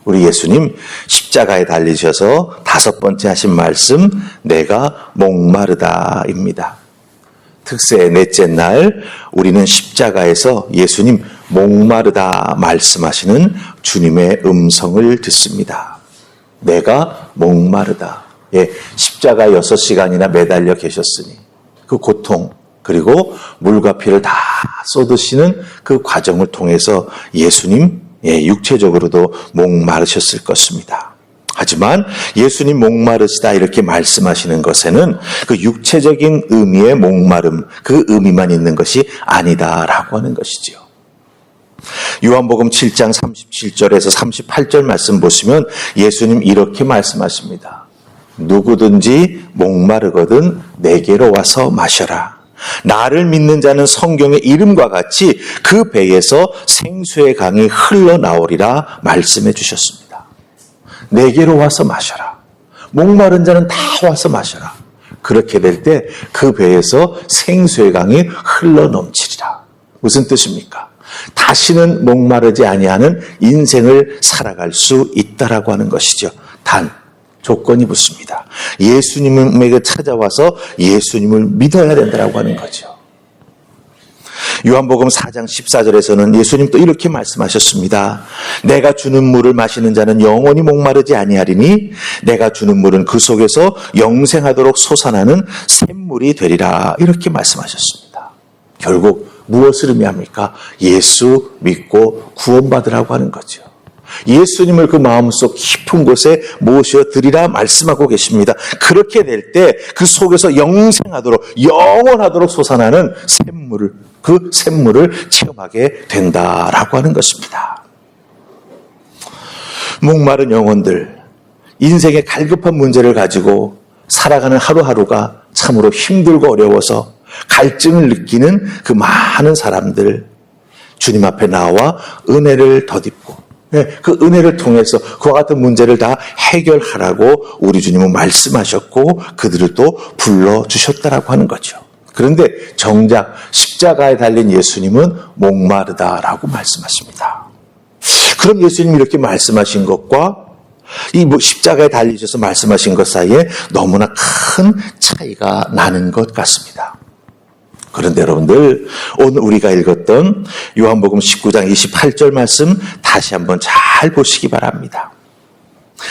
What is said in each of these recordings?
우리 예수님 십자가에 달리셔서 5번째 하신 말씀, 내가 목마르다입니다. 특세의 넷째 날 우리는 십자가에서 예수님 목마르다 말씀하시는 주님의 음성을 듣습니다. 내가 목마르다. 예, 십자가 6시간이나 매달려 계셨으니 그 고통, 그리고 물과 피를 다 쏟으시는 그 과정을 통해서 예수님 육체적으로도 목마르셨을 것입니다. 하지만 예수님 목마르시다 이렇게 말씀하시는 것에는 그 육체적인 의미의 목마름, 그 의미만 있는 것이 아니다라고 하는 것이지요. 요한복음 7장 37절에서 38절 말씀 보시면 예수님 이렇게 말씀하십니다. 누구든지 목마르거든 내게로 와서 마셔라. 나를 믿는 자는 성경의 이름과 같이 그 배에서 생수의 강이 흘러나오리라 말씀해 주셨습니다. 내게로 와서 마셔라. 목마른 자는 다 와서 마셔라. 그렇게 될 때 그 배에서 생수의 강이 흘러넘치리라. 무슨 뜻입니까? 다시는 목마르지 아니하는 인생을 살아갈 수 있다라고 하는 것이죠. 단 조건이 붙습니다. 예수님에게 찾아와서 예수님을 믿어야 된다라고 하는 거죠. 요한복음 4장 14절에서는 예수님 또 이렇게 말씀하셨습니다. 내가 주는 물을 마시는 자는 영원히 목마르지 아니하리니 내가 주는 물은 그 속에서 영생하도록 솟아나는 샘물이 되리라. 이렇게 말씀하셨습니다. 결국 무엇을 의미합니까? 예수 믿고 구원받으라고 하는 거죠. 예수님을 그 마음속 깊은 곳에 모셔드리라 말씀하고 계십니다. 그렇게 될 때 그 속에서 영생하도록 영원하도록 솟아나는 샘물을, 그 샘물을 체험하게 된다라고 하는 것입니다. 목마른 영혼들, 인생의 갈급한 문제를 가지고 살아가는 하루하루가 참으로 힘들고 어려워서 갈증을 느끼는 그 많은 사람들, 주님 앞에 나와 은혜를 덧입고 그 은혜를 통해서 그와 같은 문제를 다 해결하라고 우리 주님은 말씀하셨고 그들을 또 불러주셨다라고 하는 거죠. 그런데 정작 십자가에 달린 예수님은 목마르다라고 말씀하십니다. 그럼 예수님이 이렇게 말씀하신 것과 이 십자가에 달리셔서 말씀하신 것 사이에 너무나 큰 차이가 나는 것 같습니다. 그런데 여러분들, 오늘 우리가 읽었던 요한복음 19장 28절 말씀 다시 한번 잘 보시기 바랍니다.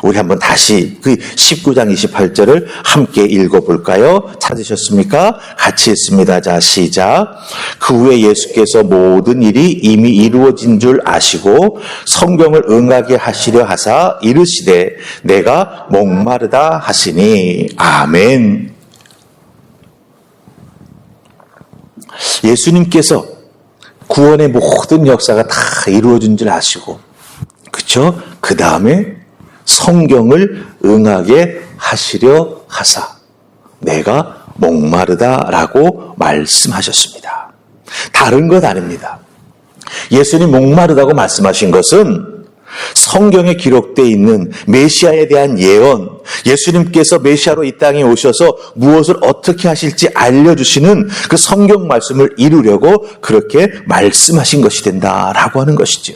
우리 한번 다시 그 19장 28절을 함께 읽어볼까요? 찾으셨습니까? 같이 읽습니다. 자, 시작. 그 후에 예수께서 모든 일이 이미 이루어진 줄 아시고 성경을 응하게 하시려 하사 이르시되 내가 목마르다 하시니. 아멘. 예수님께서 구원의 모든 역사가 다 이루어진 줄 아시고, 그렇죠? 그 다음에 성경을 응하게 하시려 하사 내가 목마르다라고 말씀하셨습니다. 다른 것 아닙니다. 예수님 목마르다고 말씀하신 것은 성경에 기록되어 있는 메시아에 대한 예언, 예수님께서 메시아로 이 땅에 오셔서 무엇을 어떻게 하실지 알려주시는 그 성경 말씀을 이루려고 그렇게 말씀하신 것이 된다라고 하는 것이죠.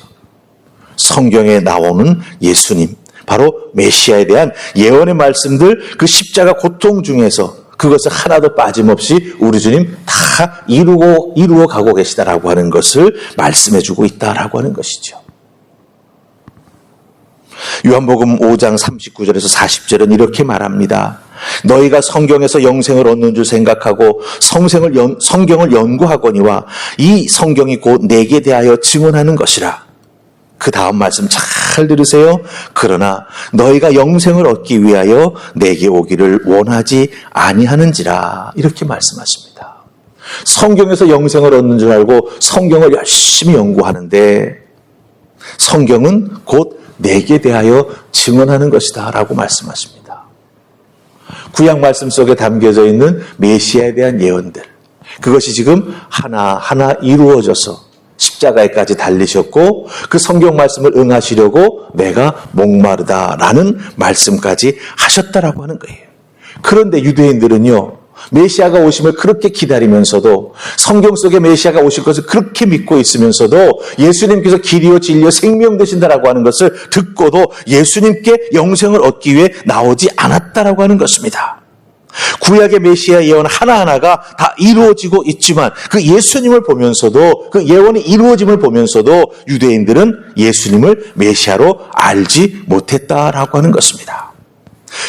성경에 나오는 예수님, 바로 메시아에 대한 예언의 말씀들, 그 십자가 고통 중에서 그것을 하나도 빠짐없이 우리 주님 다 이루어 가고 계시다라고 하는 것을 말씀해주고 있다라고 하는 것이죠. 요한복음 5장 39절에서 40절은 이렇게 말합니다. 너희가 성경에서 영생을 얻는 줄 생각하고 성경을 연구하거니와 이 성경이 곧 내게 대하여 증언하는 것이라. 그 다음 말씀 잘 들으세요. 그러나 너희가 영생을 얻기 위하여 내게 오기를 원하지 아니하는지라. 이렇게 말씀하십니다. 성경에서 영생을 얻는 줄 알고 성경을 열심히 연구하는데 성경은 곧 내게 대하여 증언하는 것이다 라고 말씀하십니다. 구약 말씀 속에 담겨져 있는 메시아에 대한 예언들, 그것이 지금 하나하나 이루어져서 십자가에까지 달리셨고 그 성경 말씀을 응하시려고 내가 목마르다라는 말씀까지 하셨다라고 하는 거예요. 그런데 유대인들은요, 메시아가 오심을 그렇게 기다리면서도 성경 속에 메시아가 오실 것을 그렇게 믿고 있으면서도 예수님께서 길이요 진리요 생명 되신다라고 하는 것을 듣고도 예수님께 영생을 얻기 위해 나오지 않았다라고 하는 것입니다. 구약의 메시아 예언 하나하나가 다 이루어지고 있지만 그 예수님을 보면서도 그 예언이 이루어짐을 보면서도 유대인들은 예수님을 메시아로 알지 못했다라고 하는 것입니다.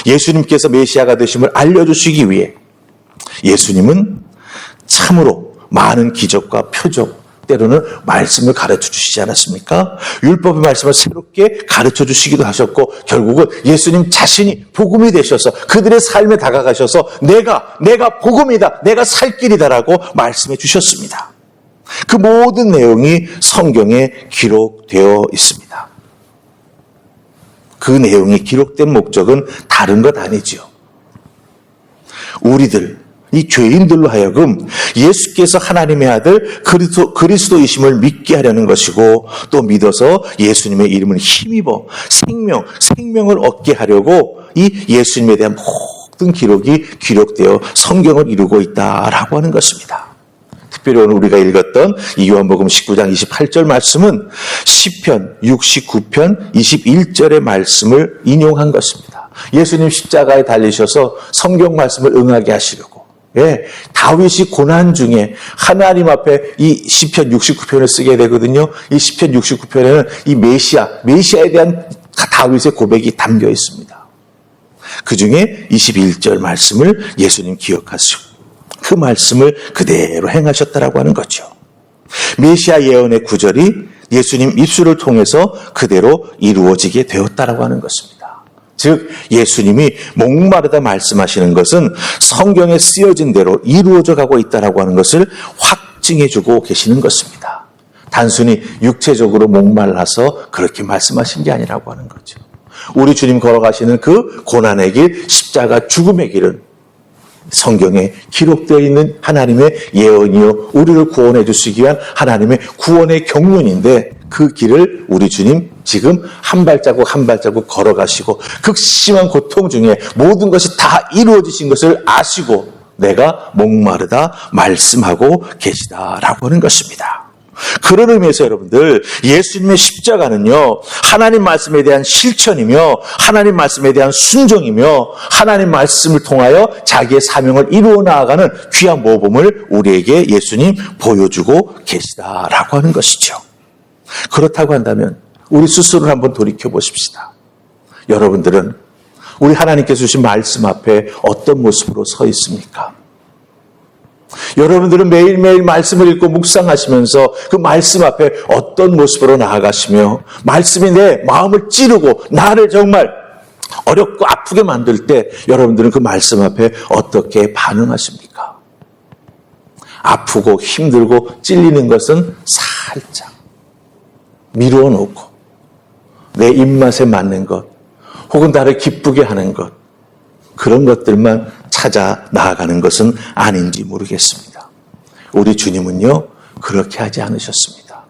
예수님께서 메시아가 되심을 알려주시기 위해 예수님은 참으로 많은 기적과 표적, 때로는 말씀을 가르쳐 주시지 않았습니까? 율법의 말씀을 새롭게 가르쳐 주시기도 하셨고 결국은 예수님 자신이 복음이 되셔서 그들의 삶에 다가가셔서 내가 복음이다, 내가 살 길이다라고 말씀해 주셨습니다. 그 모든 내용이 성경에 기록되어 있습니다. 그 내용이 기록된 목적은 다른 것 아니지요. 우리들, 이 죄인들로 하여금 예수께서 하나님의 아들 그리스도이심을 믿게 하려는 것이고 또 믿어서 예수님의 이름을 힘입어 생명을 얻게 하려고 이 예수님에 대한 모든 기록이 기록되어 성경을 이루고 있다라고 하는 것입니다. 특별히 오늘 우리가 읽었던 이 요한복음 19장 28절 말씀은 시편 69편 21절의 말씀을 인용한 것입니다. 예수님 십자가에 달리셔서 성경 말씀을 응하게 하시려고 다윗이 고난 중에 하나님 앞에 이 시편 69편을 쓰게 되거든요. 이 시편 69편에는 이 메시아에 대한 다윗의 고백이 담겨 있습니다. 그 중에 21절 말씀을 예수님 기억하시고 그 말씀을 그대로 행하셨다라고 하는 거죠. 메시아 예언의 구절이 예수님 입술을 통해서 그대로 이루어지게 되었다라고 하는 것입니다. 즉 예수님이 목마르다 말씀하시는 것은 성경에 쓰여진 대로 이루어져 가고 있다라고 하는 것을 확증해 주고 계시는 것입니다. 단순히 육체적으로 목말라서 그렇게 말씀하신 게 아니라고 하는 거죠. 우리 주님 걸어가시는 그 고난의 길, 십자가 죽음의 길은 성경에 기록되어 있는 하나님의 예언이요 우리를 구원해 주시기 위한 하나님의 구원의 경륜인데 그 길을 우리 주님 지금 한 발자국 한 발자국 걸어가시고 극심한 고통 중에 모든 것이 다 이루어지신 것을 아시고 내가 목마르다 말씀하고 계시다라고 하는 것입니다. 그런 의미에서 여러분들 예수님의 십자가는요 하나님 말씀에 대한 실천이며 하나님 말씀에 대한 순종이며 하나님 말씀을 통하여 자기의 사명을 이루어 나아가는 귀한 모범을 우리에게 예수님 보여주고 계시다라고 하는 것이죠. 그렇다고 한다면 우리 스스로를 한번 돌이켜 보십시다. 여러분들은 우리 하나님께서 주신 말씀 앞에 어떤 모습으로 서 있습니까? 여러분들은 매일매일 말씀을 읽고 묵상하시면서 그 말씀 앞에 어떤 모습으로 나아가시며 말씀이 내 마음을 찌르고 나를 정말 어렵고 아프게 만들 때 여러분들은 그 말씀 앞에 어떻게 반응하십니까? 아프고 힘들고 찔리는 것은 살짝 미루어 놓고 내 입맛에 맞는 것 혹은 나를 기쁘게 하는 것 그런 것들만 찾아 나아가는 것은 아닌지 모르겠습니다. 우리 주님은요 그렇게 하지 않으셨습니다.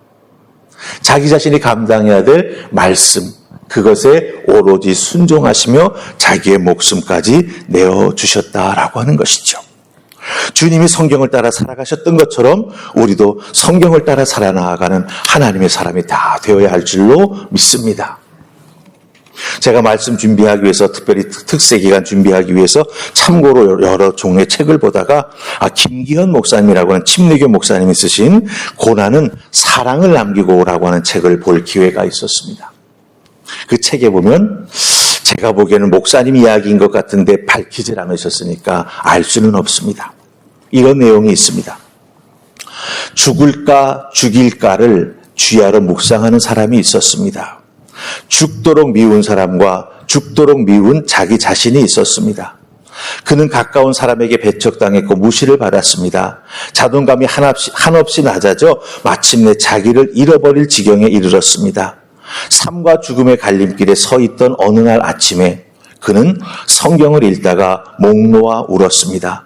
자기 자신이 감당해야 될 말씀 그것에 오로지 순종하시며 자기의 목숨까지 내어주셨다라고 하는 것이죠. 주님이 성경을 따라 살아가셨던 것처럼 우리도 성경을 따라 살아나가는 하나님의 사람이 다 되어야 할 줄로 믿습니다. 제가 말씀 준비하기 위해서 특별히 특세기간 준비하기 위해서 참고로 여러 종의 책을 보다가 김기현 목사님이라고 하는 침례교 목사님이 쓰신 고난은 사랑을 남기고라고 하는 책을 볼 기회가 있었습니다. 그 책에 보면 제가 보기에는 목사님 이야기인 것 같은데 밝히질 않으셨으니까 알 수는 없습니다. 이런 내용이 있습니다. 죽을까 죽일까를 주야로 묵상하는 사람이 있었습니다. 죽도록 미운 사람과 죽도록 미운 자기 자신이 있었습니다. 그는 가까운 사람에게 배척당했고 무시를 받았습니다. 자존감이 한없이 낮아져 마침내 자기를 잃어버릴 지경에 이르렀습니다. 삶과 죽음의 갈림길에 서 있던 어느 날 아침에 그는 성경을 읽다가 목 놓아 울었습니다.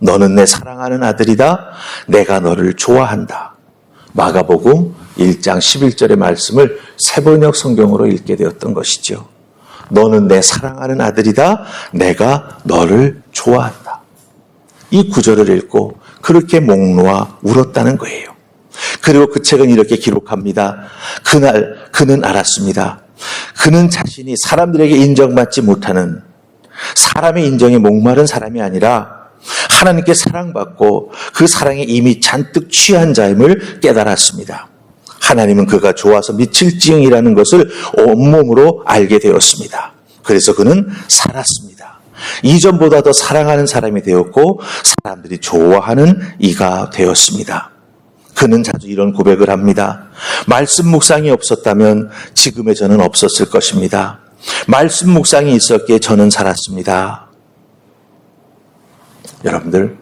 너는 내 사랑하는 아들이다. 내가 너를 좋아한다. 마가복음 1장 11절의 말씀을 새번역 성경으로 읽게 되었던 것이죠. 너는 내 사랑하는 아들이다. 내가 너를 좋아한다. 이 구절을 읽고 그렇게 목 놓아 울었다는 거예요. 그리고 그 책은 이렇게 기록합니다. 그날 그는 알았습니다. 그는 자신이 사람들에게 인정받지 못하는, 사람의 인정에 목마른 사람이 아니라 하나님께 사랑받고 그 사랑에 이미 잔뜩 취한 자임을 깨달았습니다. 하나님은 그가 좋아서 미칠지경이라는 것을 온몸으로 알게 되었습니다. 그래서 그는 살았습니다. 이전보다 더 사랑하는 사람이 되었고 사람들이 좋아하는 이가 되었습니다. 그는 자주 이런 고백을 합니다. 말씀 묵상이 없었다면 지금의 저는 없었을 것입니다. 말씀 묵상이 있었기에 저는 살았습니다. 여러분들,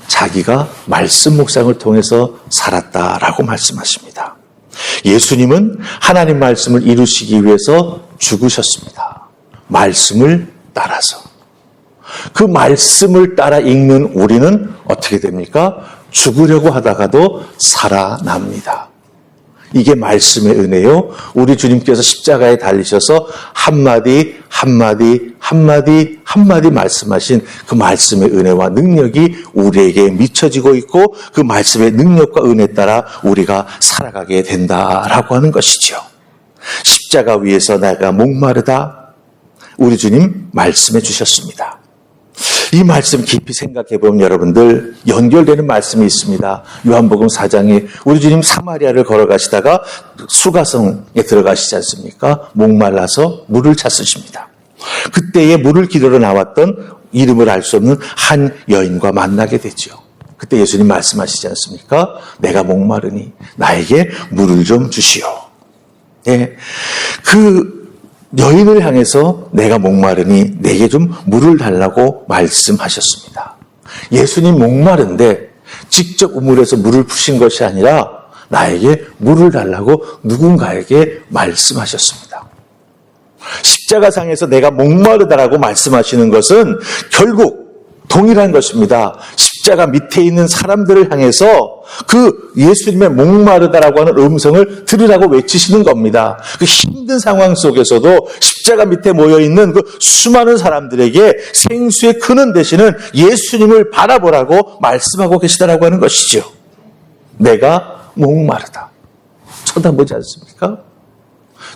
자기가 말씀 묵상을 통해서 살았다라고 말씀하십니다. 예수님은 하나님 말씀을 이루시기 위해서 죽으셨습니다. 말씀을 따라서. 그 말씀을 따라 읽는 우리는 어떻게 됩니까? 죽으려고 하다가도 살아납니다. 이게 말씀의 은혜요. 우리 주님께서 십자가에 달리셔서 한마디 한마디 한마디 한마디 말씀하신 그 말씀의 은혜와 능력이 우리에게 미쳐지고 있고 그 말씀의 능력과 은혜에 따라 우리가 살아가게 된다라고 하는 것이죠. 십자가 위에서 내가 목마르다. 우리 주님 말씀해 주셨습니다. 이 말씀 깊이 생각해 보면 여러분들 연결되는 말씀이 있습니다. 요한복음 4장에 우리 주님 사마리아를 걸어가시다가 수가성에 들어가시지 않습니까? 목말라서 물을 찾으십니다. 그때에 물을 기르러 나왔던 이름을 알 수 없는 한 여인과 만나게 되죠. 그때 예수님 말씀하시지 않습니까? 내가 목마르니 나에게 물을 좀 주시오. 네. 그 여인을 향해서 내가 목마르니 내게 좀 물을 달라고 말씀하셨습니다. 예수님 목마른데 직접 우물에서 물을 푸신 것이 아니라 나에게 물을 달라고 누군가에게 말씀하셨습니다. 십자가상에서 내가 목마르다라고 말씀하시는 것은 결국 동일한 것입니다. 십자가 밑에 있는 사람들을 향해서 그 예수님의 목마르다라고 하는 음성을 들으라고 외치시는 겁니다. 그 힘든 상황 속에서도 십자가 밑에 모여있는 그 수많은 사람들에게 생수의 근원 되시는 예수님을 바라보라고 말씀하고 계시다라고 하는 것이죠. 내가 목마르다. 쳐다보지 않습니까?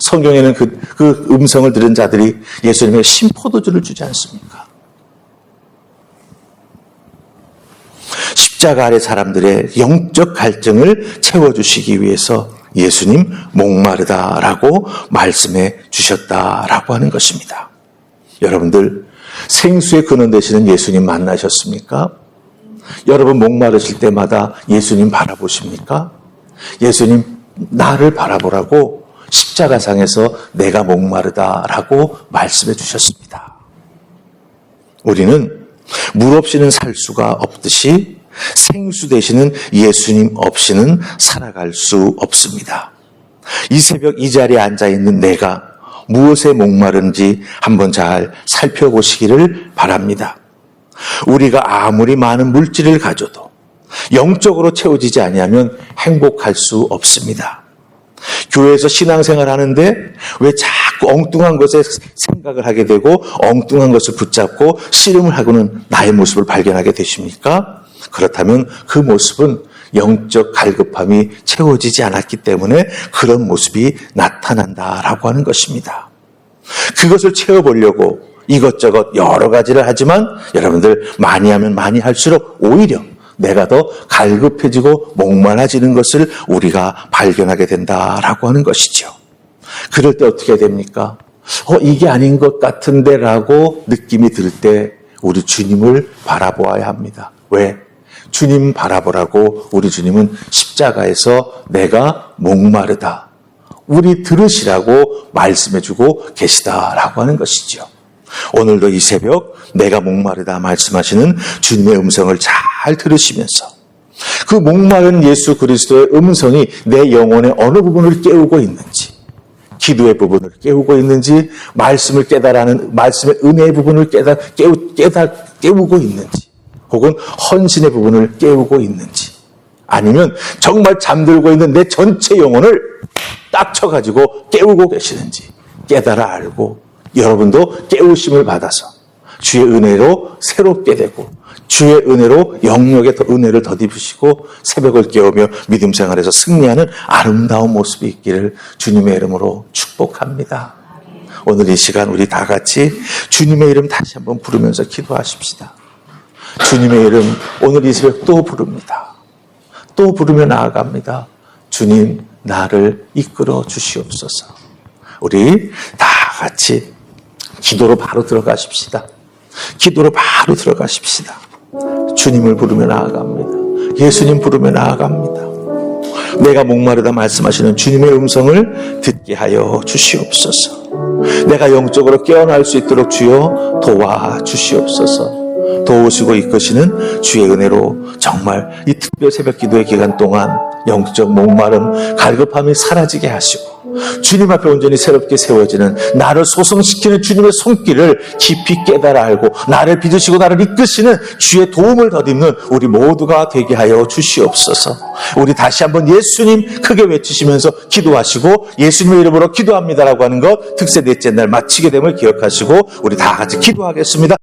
성경에는 그 음성을 들은 자들이 예수님의 신포도주를 주지 않습니까? 십자가 아래 사람들의 영적 갈증을 채워주시기 위해서 예수님 목마르다라고 말씀해 주셨다라고 하는 것입니다. 여러분들 생수의 근원 되시는 예수님 만나셨습니까? 여러분 목마르실 때마다 예수님 바라보십니까? 예수님 나를 바라보라고 십자가상에서 내가 목마르다라고 말씀해 주셨습니다. 우리는 물 없이는 살 수가 없듯이 생수 되시는 예수님 없이는 살아갈 수 없습니다. 이 새벽 이 자리에 앉아있는 내가 무엇에 목마른지 한번 잘 살펴보시기를 바랍니다. 우리가 아무리 많은 물질을 가져도 영적으로 채워지지 아니하면 행복할 수 없습니다. 교회에서 신앙생활 하는데 왜 자꾸 엉뚱한 것에 생각을 하게 되고 엉뚱한 것을 붙잡고 씨름을 하고는 나의 모습을 발견하게 되십니까? 그렇다면 그 모습은 영적 갈급함이 채워지지 않았기 때문에 그런 모습이 나타난다라고 하는 것입니다. 그것을 채워보려고 이것저것 여러 가지를 하지만 여러분들 많이 하면 많이 할수록 오히려 내가 더 갈급해지고 목말라지는 것을 우리가 발견하게 된다라고 하는 것이죠. 그럴 때 어떻게 됩니까? 이게 아닌 것 같은데 라고 느낌이 들 때 우리 주님을 바라보아야 합니다. 왜? 주님 바라보라고 우리 주님은 십자가에서 내가 목마르다. 우리 들으시라고 말씀해주고 계시다라고 하는 것이죠. 오늘도 이 새벽 내가 목마르다 말씀하시는 주님의 음성을 잘 들으시면서 그 목마른 예수 그리스도의 음성이 내 영혼의 어느 부분을 깨우고 있는지, 기도의 부분을 깨우고 있는지, 말씀을 깨달아는 말씀의 은혜의 부분을 깨우고 있는지, 혹은 헌신의 부분을 깨우고 있는지, 아니면 정말 잠들고 있는 내 전체 영혼을 딱 쳐가지고 깨우고 계시는지 깨달아 알고 여러분도 깨우심을 받아서 주의 은혜로 새롭게 되고 주의 은혜로 영역에 더 은혜를 덧입으시고 새벽을 깨우며 믿음 생활에서 승리하는 아름다운 모습이 있기를 주님의 이름으로 축복합니다. 오늘 이 시간 우리 다 같이 주님의 이름 다시 한번 부르면서 기도하십시다. 주님의 이름 오늘 이 새벽 또 부릅니다. 또 부르며 나아갑니다. 주님 나를 이끌어 주시옵소서. 우리 다 같이 기도로 바로 들어가십시다. 기도로 바로 들어가십시다. 주님을 부르며 나아갑니다. 예수님 부르며 나아갑니다. 내가 목마르다 말씀하시는 주님의 음성을 듣게 하여 주시옵소서. 내가 영적으로 깨어날 수 있도록 주여 도와주시옵소서. 도우시고 이끄시는 주의 은혜로 정말 이 특별 새벽 기도의 기간 동안 영적 목마름, 갈급함이 사라지게 하시고 주님 앞에 온전히 새롭게 세워지는 나를 소성시키는 주님의 손길을 깊이 깨달아 알고 나를 빚으시고 나를 이끄시는 주의 도움을 덧입는 우리 모두가 되게 하여 주시옵소서. 우리 다시 한번 예수님 크게 외치시면서 기도하시고 예수님의 이름으로 기도합니다라고 하는 것 특세 넷째 날 마치게 됨을 기억하시고 우리 다 같이 기도하겠습니다.